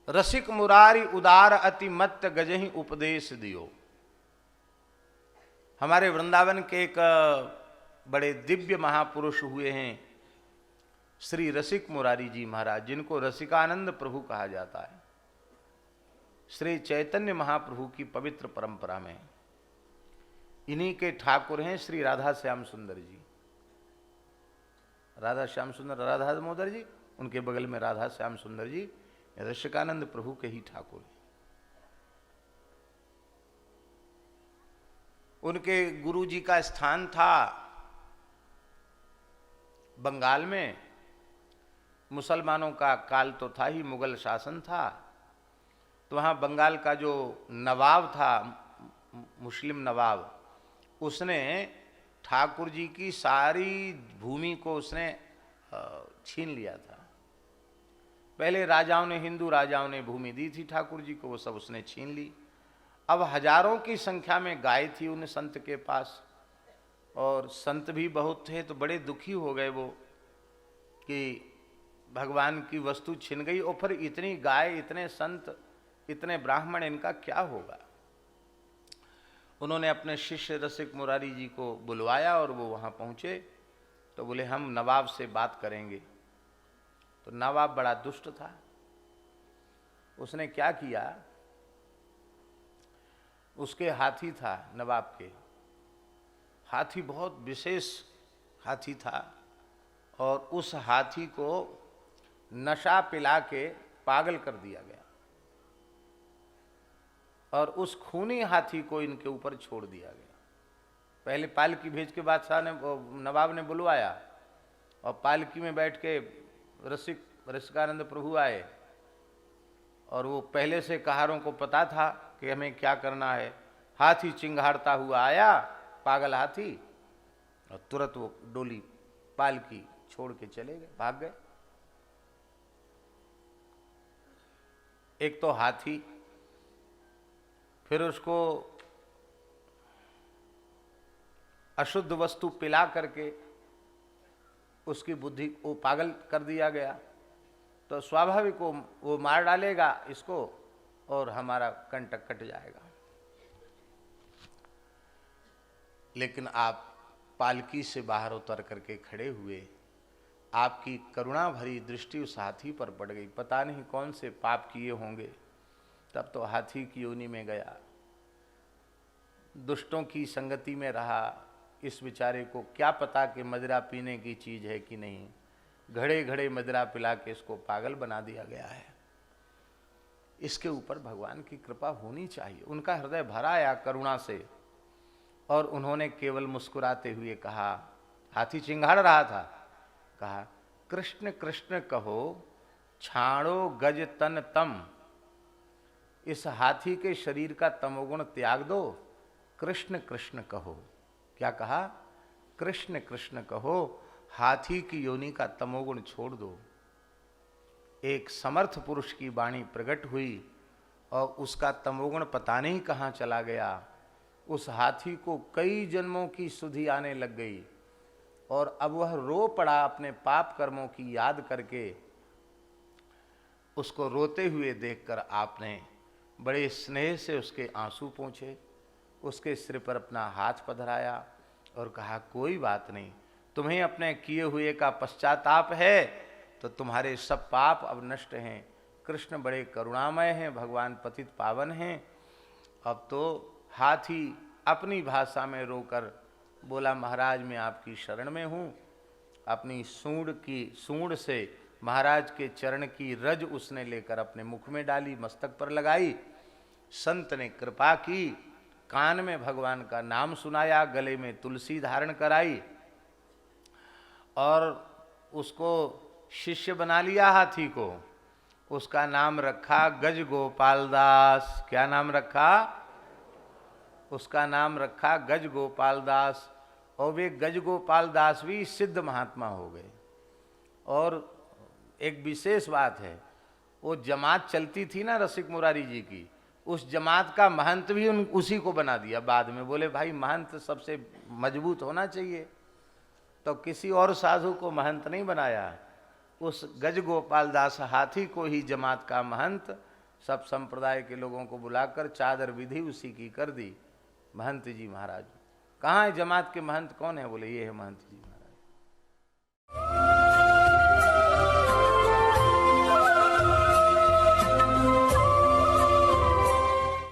रसिक मुरारी उदार अति मत्त गजहि उपदेश दियो। हमारे वृंदावन के एक बड़े दिव्य महापुरुष हुए हैं श्री रसिक मुरारी जी महाराज, जिनको रसिकानंद प्रभु कहा जाता है। श्री चैतन्य महाप्रभु की पवित्र परंपरा में इन्हीं के ठाकुर हैं श्री राधा श्याम सुंदर जी। राधा श्याम सुंदर राधा दामोदर जी, उनके बगल में राधा श्याम सुंदर जी रसिकानंद प्रभु के ही ठाकुर हैं। उनके गुरु जी का स्थान था बंगाल में। मुसलमानों का काल तो था ही, मुगल शासन था, तो वहाँ बंगाल का जो नवाब था, मुस्लिम नवाब, उसने ठाकुर जी की सारी भूमि को उसने छीन लिया था। पहले राजाओं ने, हिंदू राजाओं ने भूमि दी थी ठाकुर जी को, वो सब उसने छीन ली। अब हजारों की संख्या में गाय थी उन संत के पास, और संत भी बहुत थे, तो बड़े दुखी हो गए वो कि भगवान की वस्तु छिन गई, और फिर इतनी गाय, इतने संत, इतने ब्राह्मण, इनका क्या होगा। उन्होंने अपने शिष्य रसिक मुरारी जी को बुलवाया और वो वहाँ पहुँचे, तो बोले हम नवाब से बात करेंगे। तो नवाब बड़ा दुष्ट था, उसने क्या किया, उसके हाथी था, नवाब के हाथी बहुत विशेष हाथी था, और उस हाथी को नशा पिला के पागल कर दिया गया, और उस खूनी हाथी को इनके ऊपर छोड़ दिया गया। पहले पालकी भेज के बादशाह ने, नवाब ने बुलवाया, और पालकी में बैठ के रसिकानंद प्रभु आए, और वो पहले से कहारों को पता था कि हमें क्या करना है। हाथी चिंगाड़ता हुआ आया, पागल हाथी, और तुरंत वो डोली पालकी छोड़ के चले गए, भाग गए। एक तो हाथी, फिर उसको अशुद्ध वस्तु पिला करके उसकी बुद्धि को पागल कर दिया गया, तो स्वाभाविक वो मार डालेगा इसको और हमारा कंटक कट जाएगा। लेकिन आप पालकी से बाहर उतर करके खड़े हुए, आपकी करुणा भरी दृष्टि उस हाथी पर पड़ गई। पता नहीं कौन से पाप किए होंगे, तब तो हाथी की योनि में गया, दुष्टों की संगति में रहा। इस बेचारे को क्या पता कि मदिरा पीने की चीज है कि नहीं, घड़े घड़े मदिरा पिला के इसको पागल बना दिया गया है। इसके ऊपर भगवान की कृपा होनी चाहिए। उनका हृदय भरा आया करुणा से, और उन्होंने केवल मुस्कुराते हुए कहा, हाथी चिंगाड़ रहा था, कहा कृष्ण कृष्ण कहो छाड़ो गज तन तम। इस हाथी के शरीर का तमोगुण त्याग दो, कृष्ण कृष्ण कहो। क्या कहा? कृष्ण कृष्ण कहो, हाथी की योनि का तमोगुण छोड़ दो। एक समर्थ पुरुष की वाणी प्रकट हुई, और उसका तमोगुण पता नहीं कहाँ चला गया। उस हाथी को कई जन्मों की सुधि आने लग गई, और अब वह रो पड़ा अपने पाप कर्मों की याद करके। उसको रोते हुए देखकर आपने बड़े स्नेह से उसके आंसू पोंछे, उसके सिर पर अपना हाथ पधराया और कहा, कोई बात नहीं, तुम्हें अपने किए हुए का पश्चाताप है तो तुम्हारे सब पाप अब नष्ट हैं। कृष्ण बड़े करुणामय हैं, भगवान पतित पावन हैं। अब तो हाथी अपनी भाषा में रोकर बोला, महाराज मैं आपकी शरण में हूँ। अपनी सूंड से महाराज के चरण की रज उसने लेकर अपने मुख में डाली, मस्तक पर लगाई। संत ने कृपा की, कान में भगवान का नाम सुनाया, गले में तुलसी धारण कराई, और उसको शिष्य बना लिया हाथी को। उसका नाम रखा गज गोपाल दास। क्या नाम रखा? उसका नाम रखा गज गोपाल दास। और वे गज गोपाल दास भी सिद्ध महात्मा हो गए। और एक विशेष बात है, वो जमात चलती थी ना रसिक मुरारी जी की, उस जमात का महंत भी उसी को बना दिया बाद में। बोले भाई महंत सबसे मजबूत होना चाहिए, तो किसी और साधु को महंत नहीं बनाया, उस गज गोपाल दास हाथी को ही जमात का महंत सब संप्रदाय के लोगों को बुलाकर चादर विधि उसी की कर दी। महंत जी महाराज, कहाँ है जमात के महंत, कौन है? बोले ये है महंत जी।